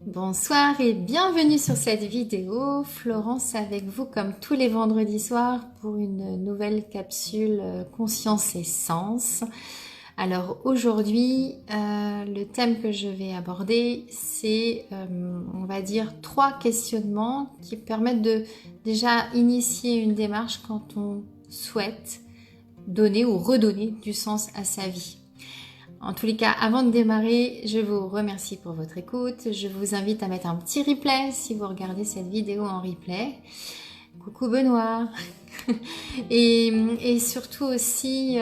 Bonsoir et bienvenue sur cette vidéo. Florence avec vous comme tous les vendredis soirs pour une nouvelle capsule Conscience et Sens. Alors aujourd'hui, le thème que je vais aborder, c'est, on va dire, 3 questionnements qui permettent de déjà initier une démarche quand on souhaite donner ou redonner du sens à sa vie. En tous les cas, avant de démarrer, je vous remercie pour votre écoute. Je vous invite à mettre un petit replay si vous regardez cette vidéo en replay. Coucou Benoît. Et surtout aussi,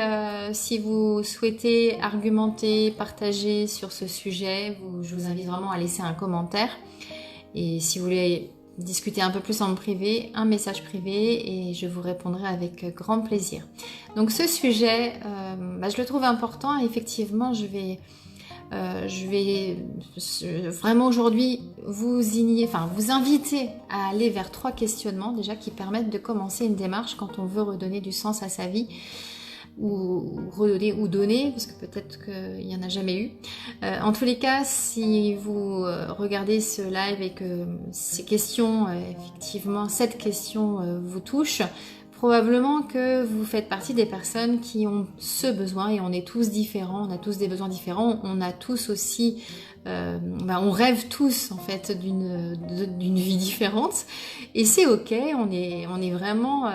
si vous souhaitez argumenter, partager sur ce sujet, je vous invite vraiment à laisser un commentaire. Et si vous voulez discuter un peu plus en privé, un message privé et je vous répondrai avec grand plaisir. Donc ce sujet, je le trouve important et effectivement je vais vraiment aujourd'hui vous inviter à aller vers 3 questionnements déjà qui permettent de commencer une démarche quand on veut redonner du sens à sa vie ou redonner ou donner, parce que peut-être qu'il n'y en a jamais eu. En tous les cas, si vous regardez ce live et que ces questions, effectivement, cette question vous touche, probablement que vous faites partie des personnes qui ont ce besoin, et on est tous différents, on a tous des besoins différents, on a tous aussi, on rêve tous en fait d'une vie différente, et c'est ok, on est vraiment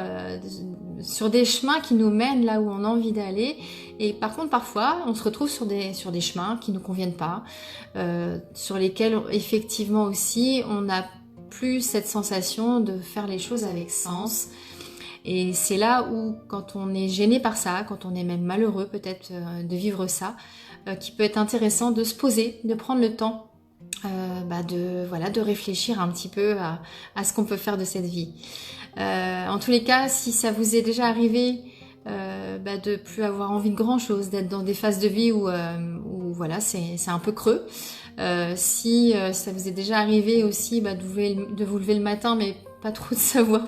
sur des chemins qui nous mènent là où on a envie d'aller, et par contre parfois on se retrouve sur des chemins qui nous conviennent pas, sur lesquels effectivement aussi on n'a plus cette sensation de faire les choses avec sens. Et c'est là où, quand on est gêné par ça, quand on est même malheureux peut-être de vivre ça, qui peut être intéressant de se poser, de prendre le temps de réfléchir un petit peu à ce qu'on peut faire de cette vie. En tous les cas, si ça vous est déjà arrivé de plus avoir envie de grand chose, d'être dans des phases de vie où voilà, c'est un peu creux. Si ça vous est déjà arrivé aussi de vous lever le matin mais pas trop de savoir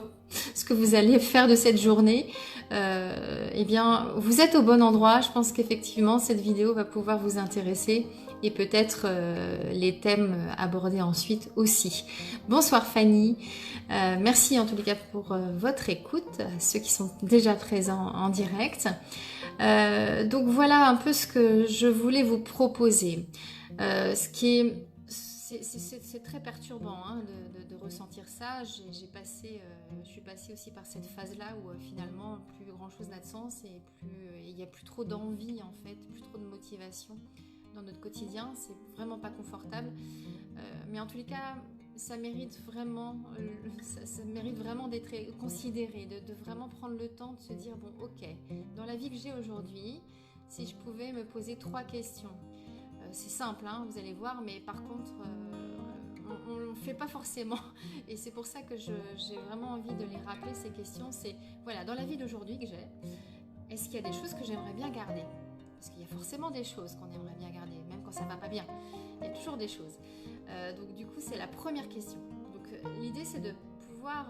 ce que vous allez faire de cette journée, eh bien vous êtes au bon endroit. Je pense qu'effectivement cette vidéo va pouvoir vous intéresser et peut-être les thèmes abordés ensuite aussi. Bonsoir Fanny, merci en tous les cas pour votre écoute, ceux qui sont déjà présents en direct. Donc voilà un peu ce que je voulais vous proposer. Ce qui est c'est très perturbant de ressentir ça. Je suis passée aussi par cette phase-là où finalement plus grand chose n'a de sens et il n'y a plus trop d'envie en fait, plus trop de motivation dans notre quotidien. C'est vraiment pas confortable. Mais en tous les cas, ça mérite vraiment d'être considéré, de vraiment prendre le temps de se dire bon ok, dans la vie que j'ai aujourd'hui, si je pouvais me poser 3 questions. C'est simple, vous allez voir, mais par contre, on ne le fait pas forcément. Et c'est pour ça que j'ai vraiment envie de les rappeler, ces questions. C'est, voilà, dans la vie d'aujourd'hui que j'ai, est-ce qu'il y a des choses que j'aimerais bien garder ? Parce qu'il y a forcément des choses qu'on aimerait bien garder, même quand ça ne va pas bien. Il y a toujours des choses. Donc du coup, c'est la première question. Donc l'idée, c'est de pouvoir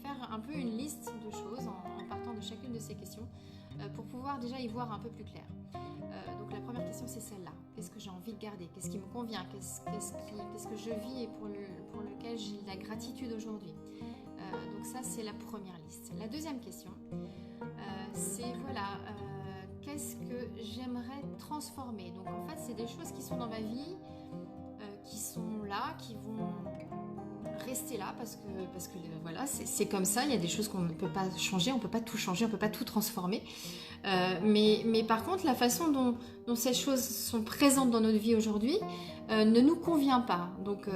faire un peu une liste de choses en partant de chacune de ces questions pour pouvoir déjà y voir un peu plus clair. Donc la première question, c'est celle-là. Qu'est-ce que j'ai envie de garder ? Qu'est-ce qui me convient ? Qu'est-ce que je vis et pour lequel j'ai de la gratitude aujourd'hui ? Donc ça, c'est la première liste. La deuxième question, c'est voilà, qu'est-ce que j'aimerais transformer ? Donc en fait, c'est des choses qui sont dans ma vie, qui sont là, qui vont rester là parce que voilà, c'est comme ça. Il y a des choses qu'on ne peut pas changer, on ne peut pas tout changer, on ne peut pas tout transformer. Mais par contre, la façon dont ces choses sont présentes dans notre vie aujourd'hui ne nous convient pas. Donc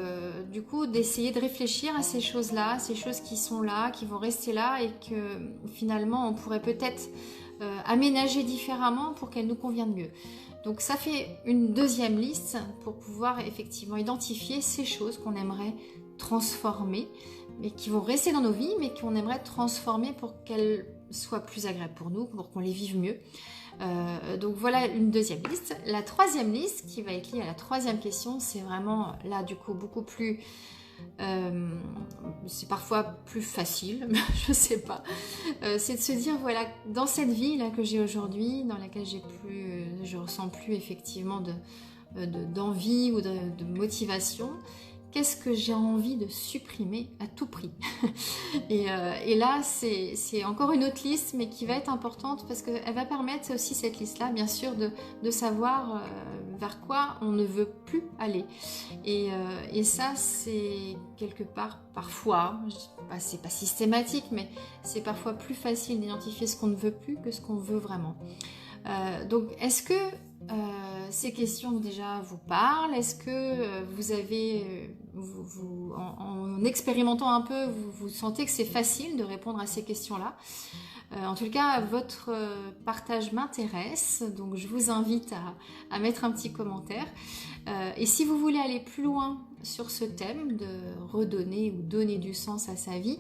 du coup, d'essayer de réfléchir à ces choses-là, ces choses qui sont là, qui vont rester là et que finalement, on pourrait peut-être aménager différemment pour qu'elles nous conviennent mieux. Donc ça fait une deuxième liste pour pouvoir effectivement identifier ces choses qu'on aimerait transformer, mais qui vont rester dans nos vies, mais qu'on aimerait transformer pour qu'elles soient plus agréables pour nous, pour qu'on les vive mieux. Donc voilà une deuxième liste. La troisième liste, qui va être liée à la troisième question, c'est vraiment là du coup beaucoup plus... c'est parfois plus facile, je sais pas. C'est de se dire voilà, dans cette vie là que j'ai aujourd'hui, dans laquelle je ressens plus effectivement d'envie ou de motivation, qu'est-ce que j'ai envie de supprimer à tout prix. Et là, c'est encore une autre liste, mais qui va être importante parce qu'elle va permettre aussi, cette liste-là, bien sûr, de savoir vers quoi on ne veut plus aller. Et ça, c'est quelque part, parfois, c'est pas systématique, mais c'est parfois plus facile d'identifier ce qu'on ne veut plus que ce qu'on veut vraiment. Donc, est-ce que ces questions déjà vous parlent? Est-ce que vous avez, en expérimentant un peu, vous sentez que c'est facile de répondre à ces questions-là? En tout cas, votre partage m'intéresse, donc je vous invite à mettre un petit commentaire. Et si vous voulez aller plus loin sur ce thème de redonner ou donner du sens à sa vie,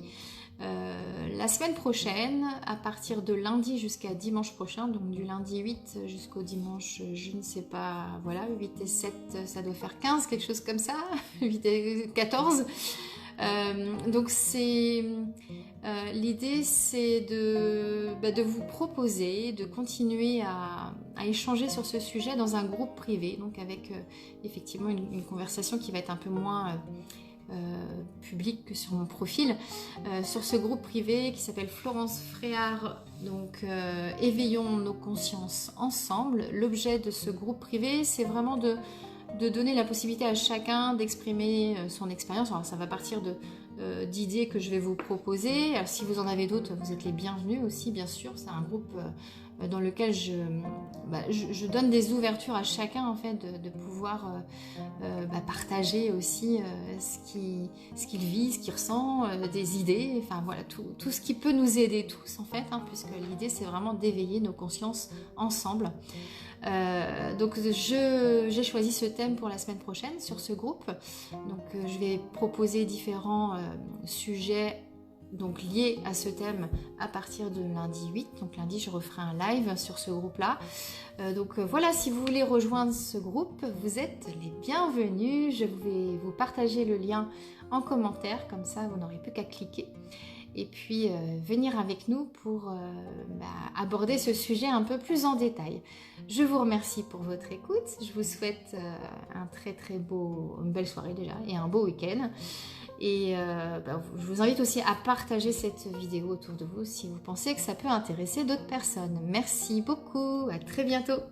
la semaine prochaine, à partir de lundi jusqu'à dimanche prochain, donc du lundi 8 jusqu'au dimanche, je ne sais pas, voilà, 8 et 7, ça doit faire 15, quelque chose comme ça, 8 et 14. Donc l'idée, c'est de vous proposer, de continuer à échanger sur ce sujet dans un groupe privé, donc avec effectivement une conversation qui va être un peu moins public que sur mon profil, sur ce groupe privé qui s'appelle Florence Fréard, donc éveillons nos consciences ensemble. L'objet de ce groupe privé, c'est vraiment de donner la possibilité à chacun d'exprimer son expérience. Alors ça va partir d'idées que je vais vous proposer. Alors, si vous en avez d'autres, vous êtes les bienvenus aussi, bien sûr. C'est un groupe dans lequel je donne des ouvertures à chacun, en fait, de pouvoir partager aussi ce qu'il vit, ce qu'il ressent, des idées, enfin voilà, tout ce qui peut nous aider tous, en fait, hein, puisque l'idée, c'est vraiment d'éveiller nos consciences ensemble. Donc j'ai choisi ce thème pour la semaine prochaine sur ce groupe. Donc je vais proposer différents sujets donc liés à ce thème à partir de lundi 8. Donc lundi, je referai un live sur ce groupe-là. Donc voilà, si vous voulez rejoindre ce groupe, vous êtes les bienvenus. Je vais vous partager le lien en commentaire, comme ça vous n'aurez plus qu'à cliquer. Et puis venir avec nous pour aborder ce sujet un peu plus en détail. Je vous remercie pour votre écoute. Je vous souhaite une belle soirée déjà et un beau week-end. Et je vous invite aussi à partager cette vidéo autour de vous si vous pensez que ça peut intéresser d'autres personnes. Merci beaucoup, à très bientôt.